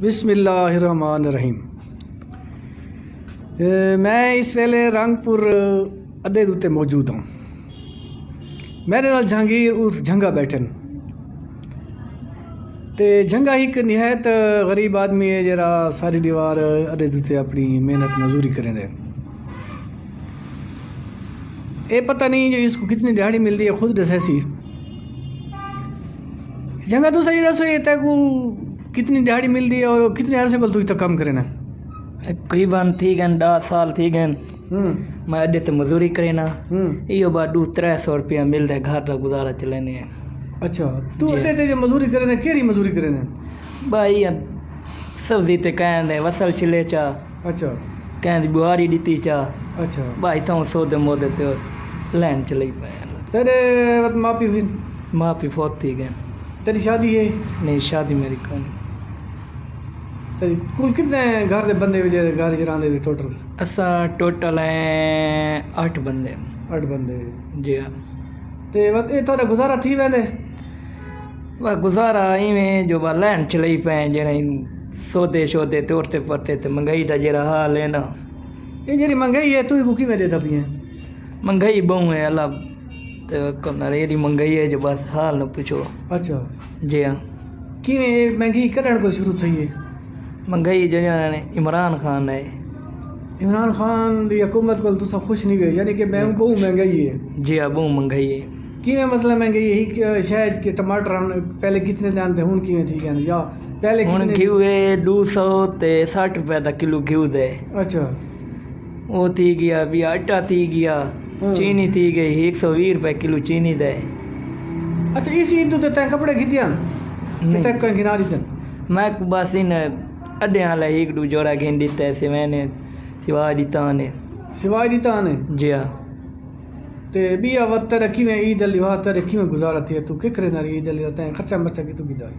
बिस्मिल्लाहिर्रहमानिर्रहीम। मैं इस वेले रंगपुर अड्डे उत्ते मौजूद हूँ। मेरे नाल जहांगीर उर्फ झंगा बैठन ते झंगा एक निहायत गरीब आदमी है जरा सारी दीवार अड्डे उत्ते अपनी मेहनत मजदूरी करें दे। ये पता नहीं जो इसको कितनी दिहाड़ी मिलती है खुद दसेसी। झंगा तो सही दसो ये तक कितनी दिहाड़ी मिलती है और कितने अरसे को तू तक काम करे ना? तकरीबन थी गन 10 साल थी गन मैं अड्डे ते मजदूरी करे ना इो बा 200-300 रुपया मिल रहा घर का गुजारा चलेने। अच्छा तू अड्डे ते जो मजदूरी करे ना केड़ी मजदूरी करे ना? भाई सब्जी ते कहंदे वसल छिले चा। अच्छा कहंदी बुहारी दीती चा। अच्छा भाई तो सौदे मोदे ते लैन चली पे। तेरे मापी भी मापी फोत थी गन। तेरी शादी है? नहीं शादी मेरी कौन। तेरी कुल कितने घर दे बंदे विजय घर चरांदे भी टोटल? असा टोटल है 8 बंदे। 8 बंदे जी हाँ। ते वत ए तोरा गुजारा थी वेंदे? वा गुजारा इवें जो बा लैन चली पे जेड़ा सौदे शौदे तोड़ते पड़ते ते महंगाई दा जेड़ा हाल है ना। ये जेड़ी महंगाई है तू को किवें देता पिए? महंगाई बहु है अल्लाह तो कनारेरी महंगाई है जो बस हाल न पूछो। अच्छा जी हाँ। किवें महंगाई कदण को शुरू थई है? महंगाई जो इमरान खान है। इमरान खान दी हुकूमत को तुसा खुश नहीं गए यानी कि मैं बहु महंगाई है? जी हाँ बहु महंगाई है। किवें मतलब महंगाई है? शायद के टमाटर पहले कितने दाम थे हुन किवें थी गए या पहले हुन घिऊ है 260 रुपए दा किलो घिऊ दे। अच्छा वो थी गया भी आटा थी गया चीनी थी गई 120 रुपए किलो चीनी दे। अच्छा इस ईद तो तैं कपड़े खिदिया तैं कहीं गिना दी मैं बस इन अड्डे हाले 1-2 जोड़ा गिन दीता है मैंने सिवाय दीता ने। सिवाय दीता ने? जी हाँ। ते बिया वत रखी में ईद अली वात रखी में गुजारा थी तू के करे ना ईद अली तैं खर्चा मर्चा की तू गिदा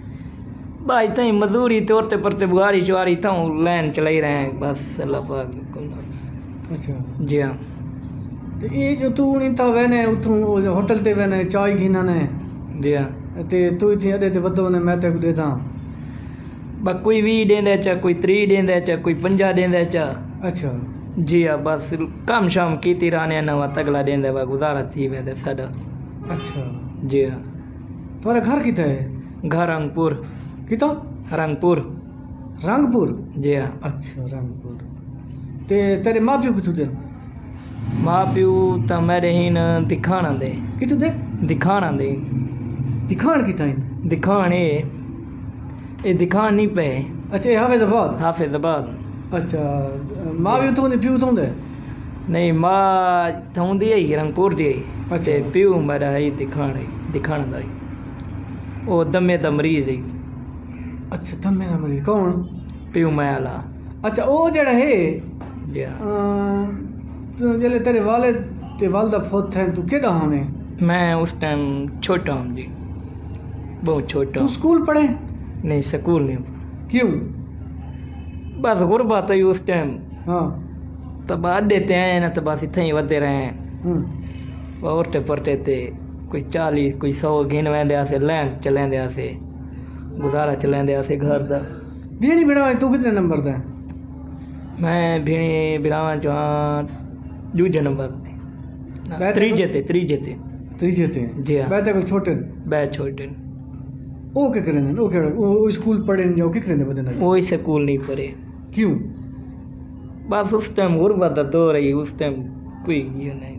भाई तई मजदूरी तोड़ते पड़ते बुहारी चुहारी था लाइन चलाई रहे हैं बस अल्लाह पाक। अच्छा जी हाँ। तो ये जो तू नहीं था वेने उतरू होटल ते वेने चाय घिना ने? जी हाँ। ते तू इथे अडे ते वदो ने मैं ते दे दा बा कोई 20 देंदा चा कोई 30 देंदा चा कोई 50 देंदा चा। अच्छा जी हाँ बस काम शाम कीती राने नवा तगला देंदा बा गुजारा थी वेदे साडा। अच्छा जी हाँ। तुम्हारा घर किथे है? घर रंगपुर। कितो? रंगपुर। रंगपुर? जी हाँ। अच्छा रंगपुर। ते तेरे माँ प्यो किथु दे? माँ प्यो तो मेरे ही न दिखाना दे। किथु दे? दिखाना दे। दिखान किथा? दिखान ये दिखान नहीं पे। अच्छा ये हाफिजाबाद? हाफिजाबाद। अच्छा माँ भी तो प्यो तो दे? नहीं माँ तो दी है रंगपुर दी। अच्छा प्यो मेरा है दिखाना दा वो दमे दा मरीज है। अच्छा दमे दा मरीज कौन? प्यो मैला। अच्छा वो जेड़ा है जी तो जले तेरे वाले ते वालदा फौत थे तू केड़ा हमें? मैं उस टाइम छोटा हूँ जी बहुत छोटा। तू स्कूल पढ़े? नहीं स्कूल नहीं। क्यों? बस गुरबत आई उस टाइम। हाँ तब अड्डे ते आए ना तो बस इतना ही वधे रहे हैं औरते पड़ते थे कोई 40 कोई 100 गिन वेंदे आसे लैन चलेंदे आसे गुजारा चलेंदे आसे घर दा। भीणी बिड़ावा तू कितने नंबर दा? मैं भीणी बिड़ावा जो दूजे नंबर त्रीजे ते। जी हाँ। बैठे को छोटे? बै छोटे। ओ के करे ने? ओ स्कूल पढ़े ने जो के करे ने बदना? वो स्कूल नहीं पढ़े। क्यों? बस उस टाइम गुरबत दा दौर है उस टाइम कोई ये नहीं।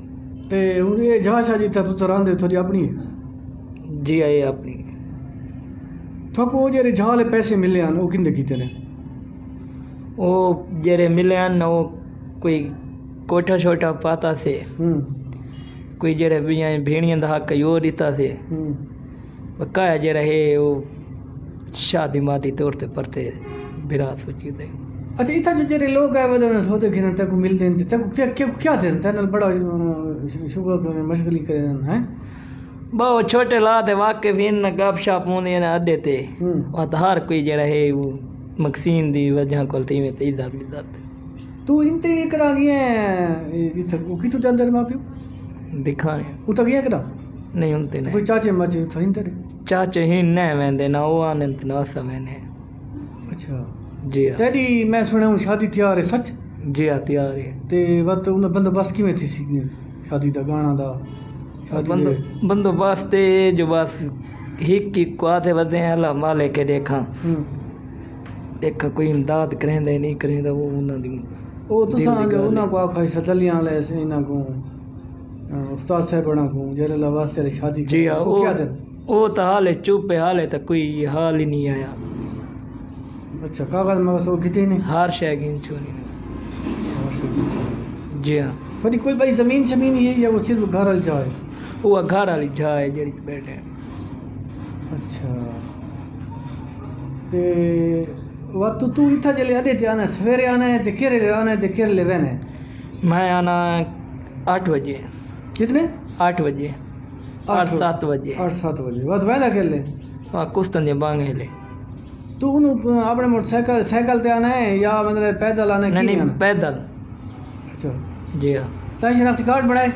ते हुन ये जहां शादी था तू रांदे थोड़ी अपनी? जी है अपनी। थको वो जेरे झाले पैसे मिले हैं वो किंदे कीते ने? वो जेरे मिले हैं ना वो कोई कोठा छोटा पाता से कोई जेरे भेड़ियां दा हक यो दीता से बकाया जेरा है वो शादी मादी तोड़ते पड़ते बिरा सोची दे। अच्छा इतना जो जेरे लोग आए वदन सोते घिन तक मिल देन तक क्या थे तनल बड़ा शुगर मशगली करे हैं बहुत छोटे ला दे वाकिफ इन गप शप होने ना अड्डे ते और हर कोई जेड़ा है वो मकसीन दी वजह कोल तीवे ते इधर मिलदा। तू इंते करा गया इथे वो कितो अंदर मापियो दिखाने उत गया करा? नहीं उनते नहीं कोई चाचे माचे था इंते चाचे ही न वेंदे ना वो आने ना समेने। अच्छा जी हाँ तेरी मैं सुना हूँ शादी तैयार है सच जी हाँ तैयार है ते वत उन बंदोबस्त किवें थी सी शादी दा गाना दा शादी दे बंदोबस्त है जो बस हिक क्वाते वदे अल्लाह माले के देखा देखा कोई इमदाद करेंदा नहीं करेंदा वो उन्हां दी ओ तुसां जो उन्हां को आखा सदलियां ले से इना को उस्ताद साहब को जेरे ला वास्ते शादी जी हाँ वो क्या दे वो तो हाल है चुप है हाल है तो कोई हाल ही नहीं आया अच्छा कागज में बस वो कितने ने हार शय गिन छोरी जी हाँ थोड़ी कोई भाई जमीन शमीन है या वो सिर्फ घर वाली जाए वो घर वाली जाए जेड़ी बैठे अच्छा ते वत तू इथा जले अडे ते आना सवेरे आना है ते केरे आना है ते केरे ले वेने मैं आना 8 बजे कितने 8 बजे 8-7 बजे 8-7 बजे वत वेदा कर ले हाँ कुछ दे बांगे ले तू उन अपने मोटरसाइकिल साइकिल ते आना है या मतलब पैदल आना है नहीं पैदल अच्छा जी हाँ ता शनाख्ती कार्ड बनाए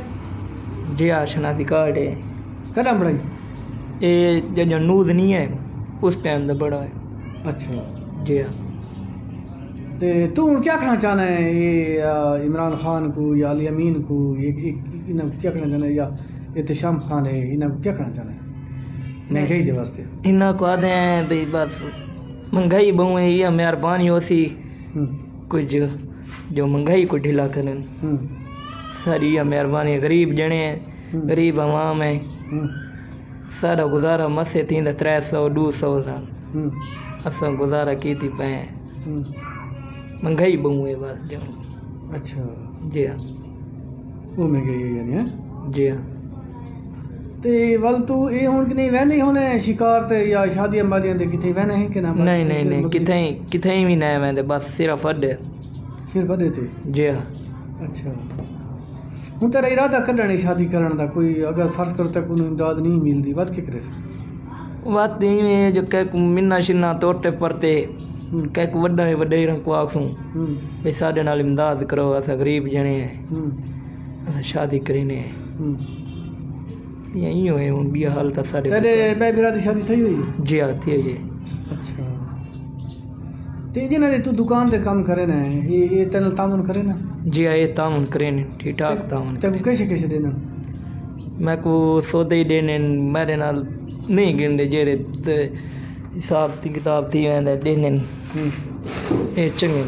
जी हाँ शनाख्ती कार्ड है कदम बनाई ये जो नूद नहीं है उस टाइम दा बड़ा है अच्छा जी हाँ ते तू क्या कहना चाहना है ये इमरान खान को या अली अमीन को ये इन्हें क्या कहना चाहना है या एहतशाम खान है इन्हें क्या कहना चाहना है महंगाई दे वास्ते इन्हें को आते हैं भाई बस महंगाई बहु है या मेहरबानी होसी कुछ जो महंगाई को ढीला करें सारी या मेहरबानी गरीब जने हैं गरीब अवाम है सारा गुजारा मसे थी 300-200 असां गुजारा की थी पे महंगाई बहु है बस जो अच्छा जी हाँ वो महंगाई है यानी है जी हाँ ते वल तू ये हुन कि नहीं वहने होने शिकार ते या शादी मादियां दे किथे वहने है कि ना नहीं किथे भी नहीं वहंदे बस सिर्फ अड्डे सिर्फ अड्डे ते जी हाँ अच्छा हुन तेरा इरादा कढणे शादी करण दा कोई अगर फर्ज कर ते कोई इमदाद नहीं मिलदी बात के करे बात नहीं है जो के मिन्ना शिन्ना तोटे परते के वड्डे को आखूं भाई साडे नाल इमदाद करो असा गरीब जने हैं शादी करीने यही है हुन भी हाल ता सारे तेरे भाई बिरा दी शादी थई हुई जी हां थी है अच्छा ते जिन्हें तू दुकान ते काम करे ना ये तेन तामुन करे ना जी हां ये तामुन करे ने ठीक ठाक तामुन ते कैसे देना मैं को सौदे ही देने मेरे नाल नहीं गिनदे जेरे हिसाब की किताब थी वेंदे देने ये चंगे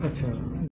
अच्छा